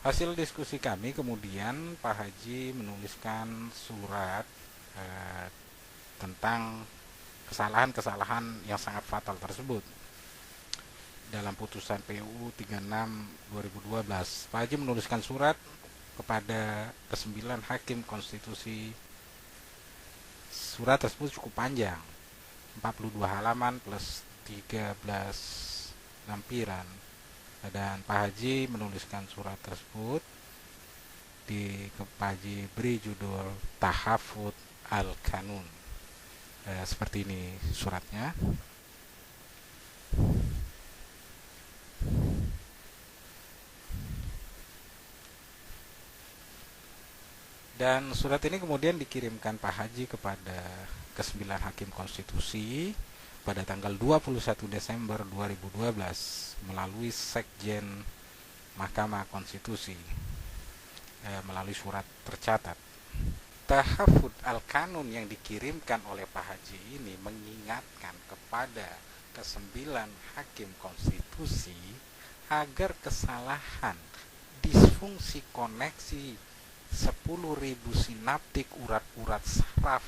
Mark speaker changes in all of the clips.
Speaker 1: Hasil diskusi kami kemudian Pak Haji menuliskan surat eh, tentang kesalahan-kesalahan yang sangat fatal tersebut dalam putusan PUU 36 2012. Pak Haji menuliskan surat kepada kesembilan hakim konstitusi. Surat tersebut cukup panjang, 42 halaman plus 13 lampiran. Dan Pak Haji menuliskan surat tersebut Pak Haji beri judul Tahafut Al-Kanun. Seperti ini suratnya. Dan surat ini kemudian dikirimkan Pak Haji kepada kesembilan hakim konstitusi pada tanggal 21 Desember 2012 melalui Sekjen Mahkamah Konstitusi melalui surat tercatat. Tahafut Al-Kanun yang dikirimkan oleh Pak Haji ini mengingatkan kepada kesembilan hakim konstitusi agar kesalahan disfungsi koneksi 10.000 sinaptik urat-urat saraf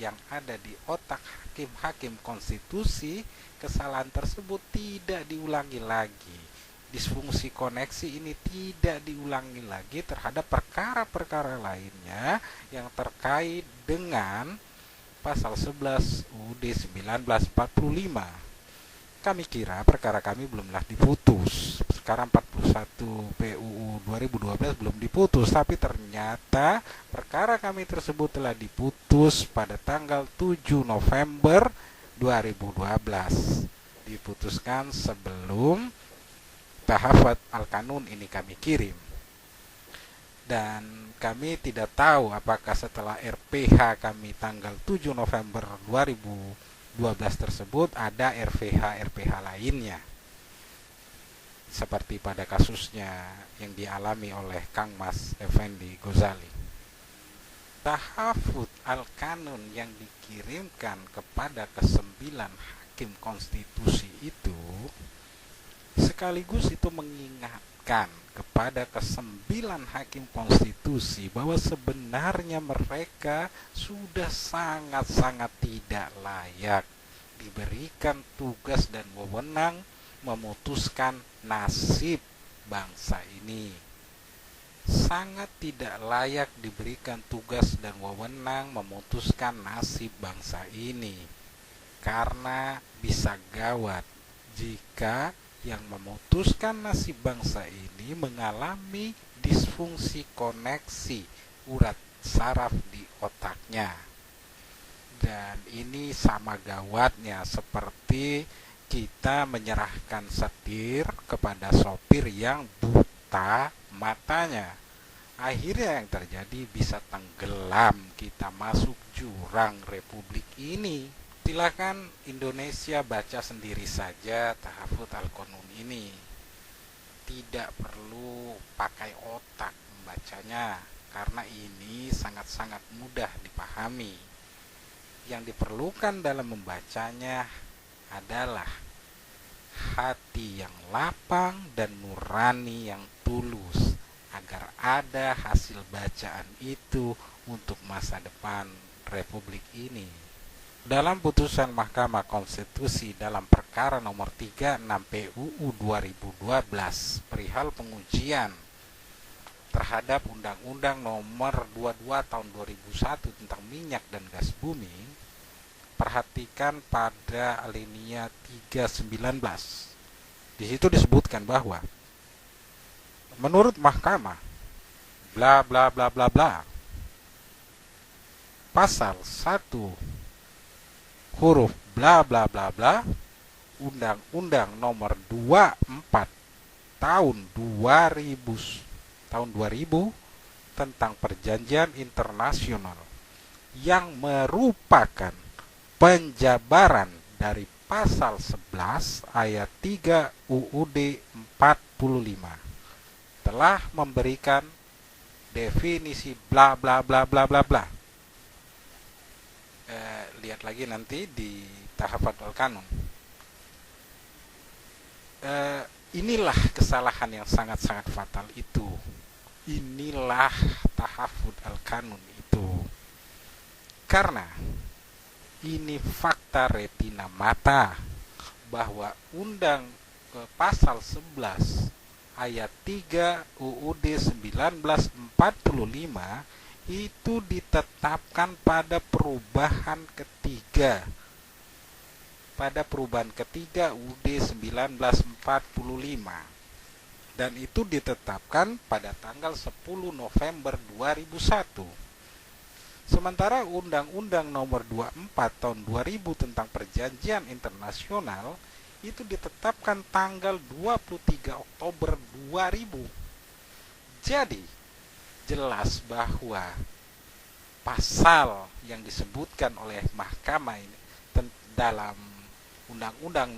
Speaker 1: yang ada di otak hakim-hakim konstitusi, kesalahan tersebut tidak diulangi lagi. Disfungsi koneksi ini tidak diulangi lagi terhadap perkara-perkara lainnya yang terkait dengan pasal 11 UUD 1945. Kami kira perkara kami belumlah diputus. Sekarang 41 PUU 2012 belum diputus, tapi ternyata perkara kami tersebut telah diputus pada tanggal 7 November 2012. Diputuskan sebelum Tahafut Al-Kanun ini kami kirim. Dan kami tidak tahu apakah setelah RPH kami tanggal 7 November 2012 tersebut ada RPH lainnya seperti pada kasusnya yang dialami oleh Kang Mas Effendi Ghazali. Tahafut Al-Kanun yang dikirimkan kepada kesembilan hakim konstitusi itu sekaligus itu mengingatkan kepada kesembilan hakim konstitusi bahwa sebenarnya mereka sudah sangat-sangat tidak layak diberikan tugas dan wewenang memutuskan nasib bangsa ini. Sangat tidak layak diberikan tugas dan wewenang memutuskan nasib bangsa ini, karena bisa gawat jika yang memutuskan nasib bangsa ini mengalami disfungsi koneksi urat saraf di otaknya. Dan ini sama gawatnya seperti kita menyerahkan setir kepada sopir yang buta matanya. Akhirnya yang terjadi bisa tenggelam kita masuk jurang republik ini. Silakan Indonesia baca sendiri saja Tahafut Al-Kanun ini. Tidak perlu pakai otak membacanya, karena ini sangat-sangat mudah dipahami. Yang diperlukan dalam membacanya adalah hati yang lapang dan nurani yang tulus, agar ada hasil bacaan itu untuk masa depan republik ini. Dalam putusan Mahkamah Konstitusi dalam perkara nomor 36 PUU 2012 perihal pengujian terhadap Undang-Undang nomor 22 tahun 2001 tentang minyak dan gas bumi, perhatikan pada alinea 319. Di situ disebutkan bahwa menurut mahkamah bla bla bla bla bla, pasal 1 huruf bla bla bla bla Undang-Undang nomor 24 tahun 2000 tentang perjanjian internasional yang merupakan penjabaran dari pasal 11 ayat 3 UUD 45 telah memberikan definisi bla bla bla bla bla bla. Lihat lagi nanti di Tahafut Al-Kanun. Inilah kesalahan yang sangat-sangat fatal itu. Inilah tahafud al-kanun itu. Karena ini fakta retina mata bahwa pasal 11 ayat 3 UUD 1945 itu ditetapkan pada perubahan ketiga UUD 1945, dan itu ditetapkan pada tanggal 10 November 2001. Sementara Undang-Undang Nomor 24 Tahun 2000 tentang Perjanjian Internasional itu ditetapkan tanggal 23 Oktober 2000. Jadi, jelas bahwa pasal yang disebutkan oleh mahkamah ini dalam Undang-Undang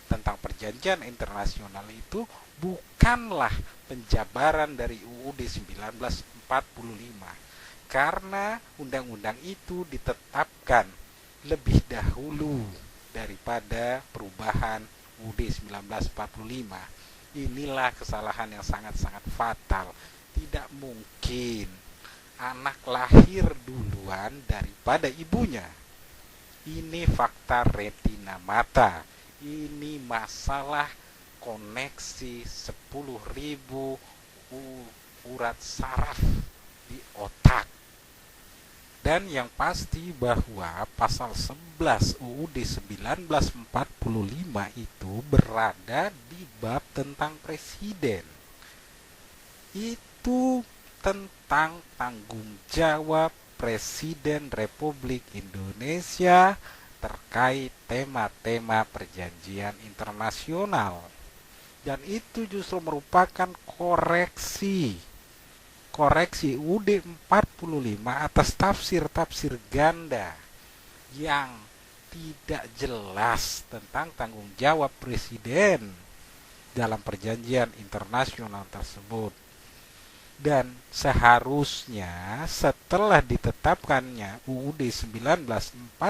Speaker 1: tentang Perjanjian Internasional itu bukanlah penjabaran dari UUD 1945. Karena undang-undang itu ditetapkan lebih dahulu daripada perubahan UUD 1945. Inilah kesalahan yang sangat-sangat fatal. Tidak mungkin anak lahir duluan daripada ibunya. Ini fakta retina mata. Ini masalah koneksi 10.000 urat saraf di otak. Dan yang pasti bahwa pasal 11 UUD 1945 itu berada di bab tentang presiden. Itu tentang tanggung jawab Presiden Republik Indonesia terkait tema-tema perjanjian internasional. Dan itu justru merupakan koreksi UUD 45 atas tafsir-tafsir ganda yang tidak jelas tentang tanggung jawab presiden dalam perjanjian internasional tersebut. Dan seharusnya setelah ditetapkannya UUD 1945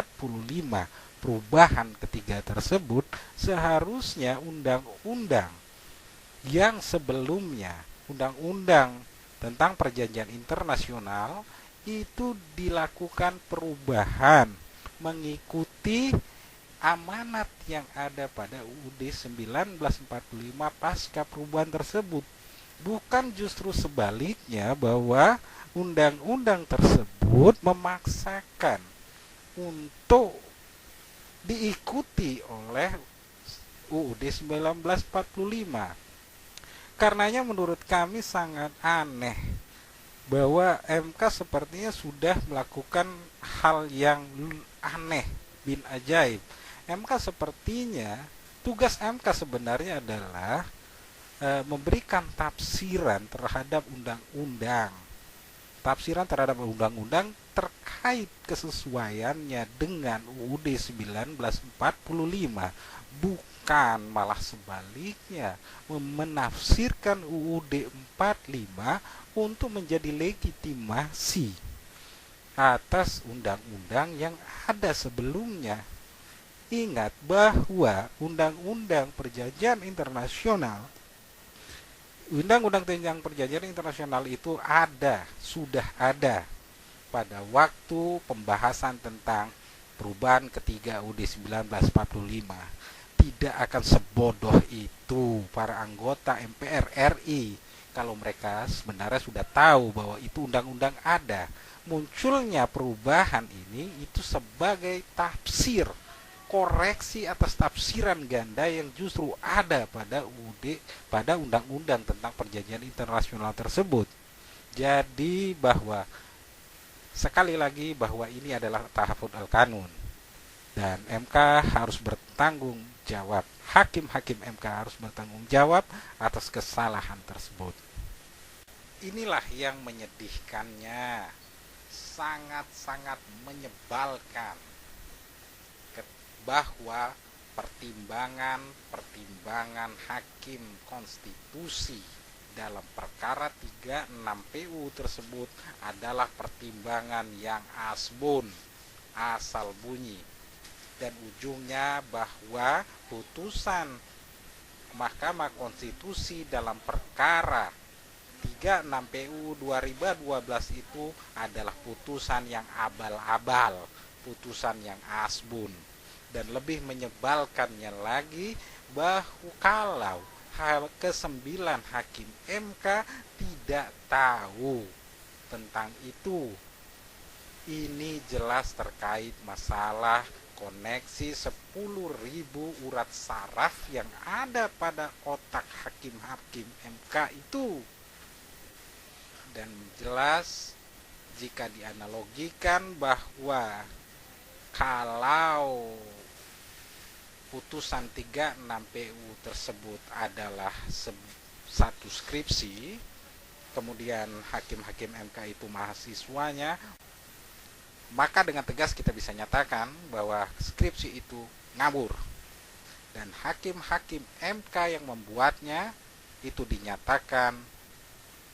Speaker 1: perubahan ketiga tersebut, seharusnya undang-undang yang sebelumnya, undang-undang tentang perjanjian internasional itu dilakukan perubahan mengikuti amanat yang ada pada UUD 1945 pasca perubahan tersebut. Bukan justru sebaliknya bahwa undang-undang tersebut memaksakan untuk diikuti oleh UUD 1945. Karenanya menurut kami sangat aneh bahwa MK sepertinya sudah melakukan hal yang aneh bin ajaib. MK sepertinya, tugas MK sebenarnya adalah memberikan tafsiran terhadap undang-undang. Tafsiran terhadap undang-undang terkait kesesuaiannya dengan UUD 1945. Bukan malah sebaliknya menafsirkan UUD 45 untuk menjadi legitimasi atas undang-undang yang ada sebelumnya. Ingat bahwa Undang-Undang Perjanjian Internasional, Undang-Undang tentang Perjanjian Internasional itu sudah ada pada waktu pembahasan tentang perubahan ketiga UUD 1945. Tidak akan sebodoh itu para anggota MPR RI kalau mereka sebenarnya sudah tahu bahwa itu undang-undang ada. Munculnya perubahan ini itu sebagai tafsir, koreksi atas tafsiran ganda yang justru ada pada pada undang-undang tentang perjanjian internasional tersebut. Jadi bahwa sekali lagi bahwa ini adalah tahafud al-kanun dan MK harus bertanggung jawab. Hakim-hakim MK harus bertanggung jawab atas kesalahan tersebut. Inilah yang menyedihkannya, sangat-sangat menyebalkan bahwa pertimbangan hakim konstitusi dalam perkara 36 PU tersebut adalah pertimbangan yang asbun, asal bunyi, dan ujungnya bahwa putusan Mahkamah Konstitusi dalam perkara 36 PU 2012 itu adalah putusan yang abal-abal, putusan yang asbun. Dan lebih menyebalkannya lagi bahwa kalau ke-9 hakim MK tidak tahu tentang itu. Ini jelas terkait masalah koneksi 10.000 urat saraf yang ada pada otak hakim-hakim MK itu. Dan jelas jika dianalogikan bahwa kalau putusan 36 PU tersebut adalah satu skripsi, kemudian hakim-hakim MK itu mahasiswanya, maka dengan tegas kita bisa nyatakan bahwa skripsi itu ngawur. Dan hakim-hakim MK yang membuatnya itu dinyatakan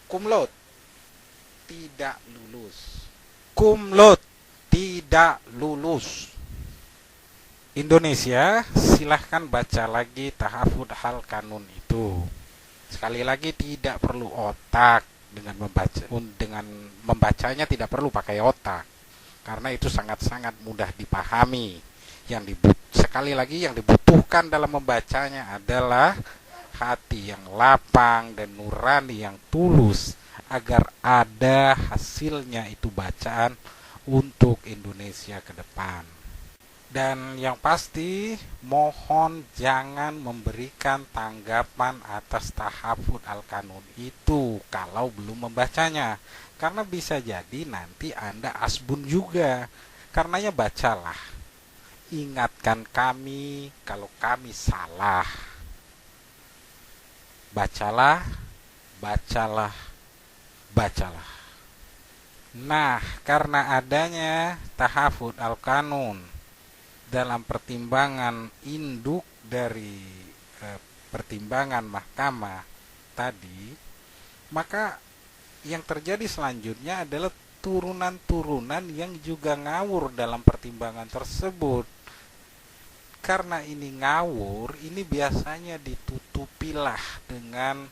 Speaker 1: cum laude, tidak lulus. Cum laude, tidak lulus. Indonesia, silahkan baca lagi tahafudz hal kanun itu. Sekali lagi tidak perlu otak dengan membacanya tidak perlu pakai otak. Karena itu sangat-sangat mudah dipahami. Sekali lagi yang dibutuhkan dalam membacanya adalah hati yang lapang dan nurani yang tulus agar ada hasilnya itu bacaan untuk Indonesia ke depan. Dan yang pasti mohon jangan memberikan tanggapan atas tahafudz al-kanun itu kalau belum membacanya, karena bisa jadi nanti Anda asbun juga. Karenanya bacalah, ingatkan kami kalau kami salah. Bacalah, bacalah, bacalah. Nah, karena adanya tahafudz al-kanun dalam pertimbangan induk dari pertimbangan mahkamah tadi, maka yang terjadi selanjutnya adalah turunan-turunan yang juga ngawur dalam pertimbangan tersebut. Karena ini ngawur, ini biasanya ditutupilah dengan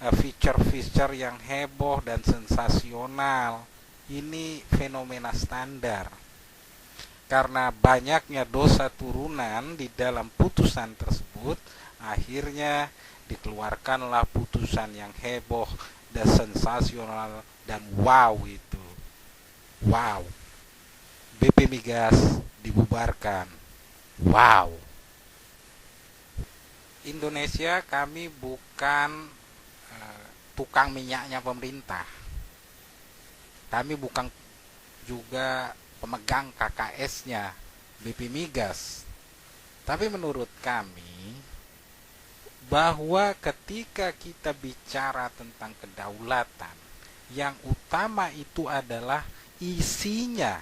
Speaker 1: feature-feature yang heboh dan sensasional. Ini fenomena standar. Karena banyaknya dosa turunan di dalam putusan tersebut, akhirnya dikeluarkanlah putusan yang heboh dan sensasional dan wow itu. Wow. BP Migas dibubarkan. Wow. Indonesia, kami bukan tukang minyaknya pemerintah. Kami bukan juga pemegang KKS-nya BP Migas. Tapi menurut kami bahwa ketika kita bicara tentang kedaulatan, yang utama itu adalah isinya,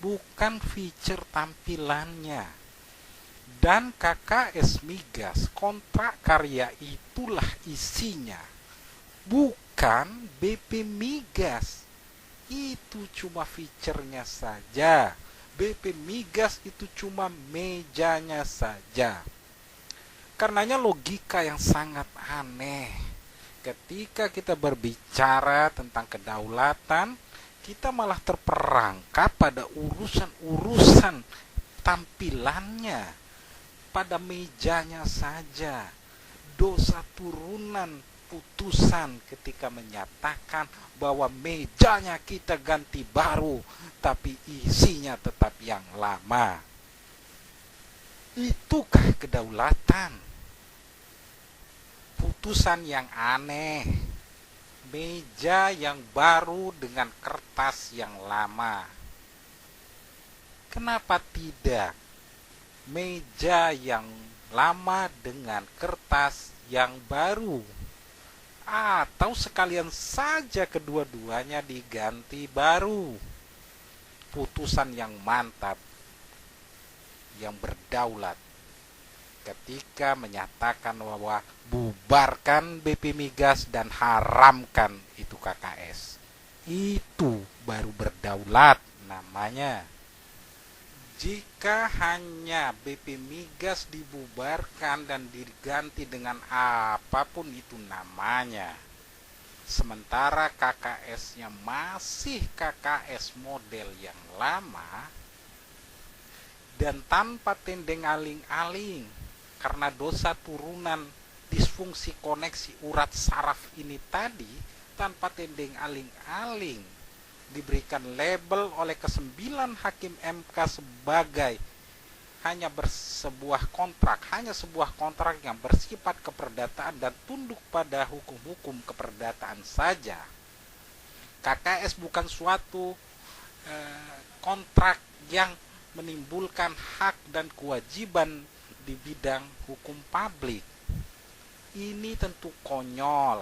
Speaker 1: bukan feature tampilannya. Dan KKS Migas, kontrak karya itulah isinya, bukan BP Migas. Itu cuma feature-nya saja. BP Migas itu cuma mejanya saja. Karenanya logika yang sangat aneh. Ketika kita berbicara tentang kedaulatan, kita malah terperangkap pada urusan-urusan tampilannya, pada mejanya saja. Dosa turunan putusan ketika menyatakan bahwa mejanya kita ganti baru, tapi isinya tetap yang lama. Itukah kedaulatan? Putusan yang aneh, meja yang baru dengan kertas yang lama. Kenapa tidak meja yang lama dengan kertas yang baru? Atau sekalian saja kedua-duanya diganti baru. Putusan yang mantap, yang berdaulat, ketika menyatakan bahwa bubarkan BP Migas dan haramkan itu KKS. Itu baru berdaulat namanya. Jika hanya BP Migas dibubarkan dan diganti dengan apapun itu namanya, Sementara KKS-nya masih KKS model yang lama dan tanpa tendeng aling-aling karena dosa turunan disfungsi koneksi urat saraf ini tadi, tanpa tendeng aling-aling diberikan label oleh ke-9 hakim MK sebagai hanya sebuah kontrak yang bersifat keperdataan dan tunduk pada hukum-hukum keperdataan saja. KKS bukan suatu kontrak yang menimbulkan hak dan kewajiban di bidang hukum publik. Ini tentu konyol,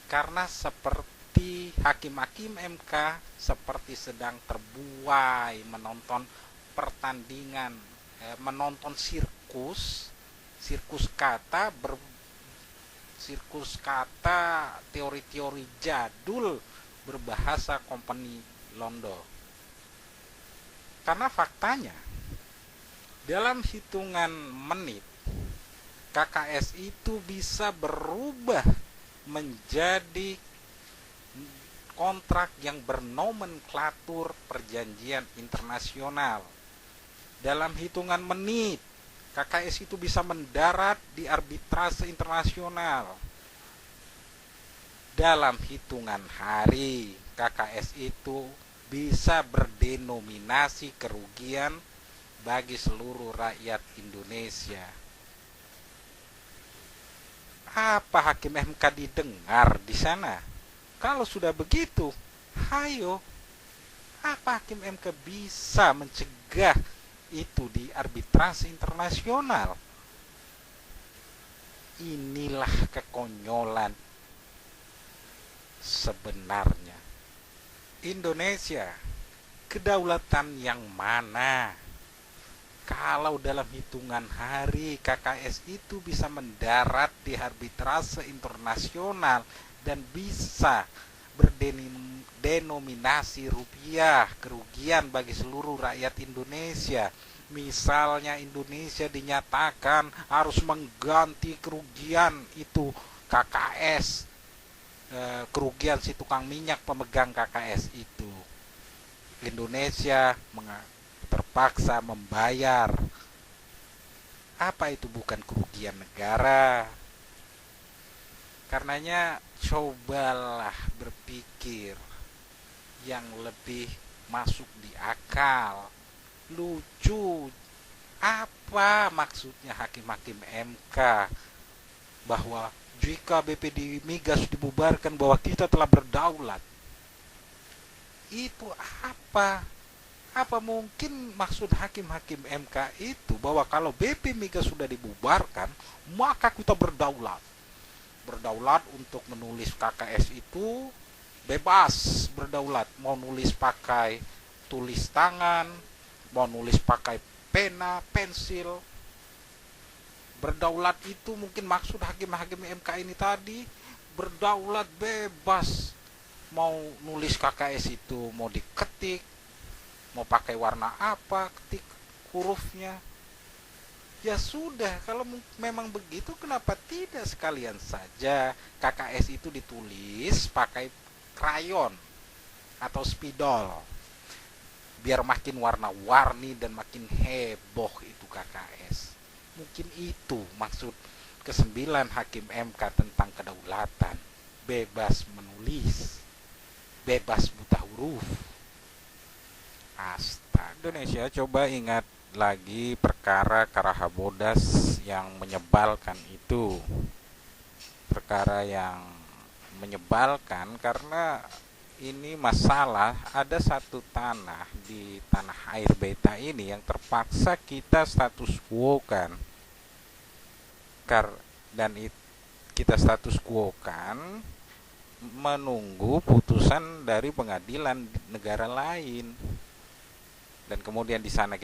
Speaker 1: karena seperti hakim-hakim MK seperti sedang terbuai menonton pertandingan, menonton sirkus kata teori-teori jadul berbahasa company Londo. Karena faktanya dalam hitungan menit KKS itu bisa berubah menjadi kontrak yang bernomenklatur perjanjian internasional. Dalam hitungan menit, KKS itu bisa mendarat di arbitrase internasional. Dalam hitungan hari, KKS itu bisa berdenominasi kerugian bagi seluruh rakyat Indonesia. Apa hakim MK didengar di sana? Kalau sudah begitu, hayo, apa hakim MK bisa mencegah itu di arbitrase internasional? Inilah kekonyolan sebenarnya. Indonesia, kedaulatan yang mana? Kalau dalam hitungan hari KKS itu bisa mendarat di arbitrase internasional dan bisa berdenominasi rupiah kerugian bagi seluruh rakyat Indonesia. Misalnya Indonesia dinyatakan harus mengganti kerugian itu KKS, kerugian si tukang minyak pemegang KKS itu. Indonesia terpaksa membayar. Apa itu bukan kerugian negara? Karenanya cobalah berpikir yang lebih masuk di akal. Lucu. Apa maksudnya hakim-hakim MK bahwa jika BPD Migas dibubarkan bahwa kita telah berdaulat? Itu apa? Apa mungkin maksud hakim-hakim MK itu bahwa kalau BP Migas sudah dibubarkan maka kita berdaulat? Berdaulat untuk menulis KKS itu bebas berdaulat, mau nulis pakai tulis tangan, mau nulis pakai pena, pensil. Berdaulat itu mungkin maksud hakim-hakim MK ini tadi, berdaulat bebas, mau nulis KKS itu mau diketik, mau pakai warna apa, ketik hurufnya. Ya sudah, kalau memang begitu kenapa tidak sekalian saja KKS itu ditulis pakai krayon atau spidol, biar makin warna-warni dan makin heboh itu KKS. Mungkin itu maksud ke-9 hakim MK tentang kedaulatan, bebas menulis, bebas buta huruf. Astaga. Indonesia, coba ingat lagi perkara Karahabodas yang menyebalkan itu. Perkara yang menyebalkan karena ini masalah ada satu tanah di tanah air beta ini yang terpaksa kita status quo kan. Dan kita status quo kan menunggu putusan dari pengadilan negara lain. Dan kemudian di sana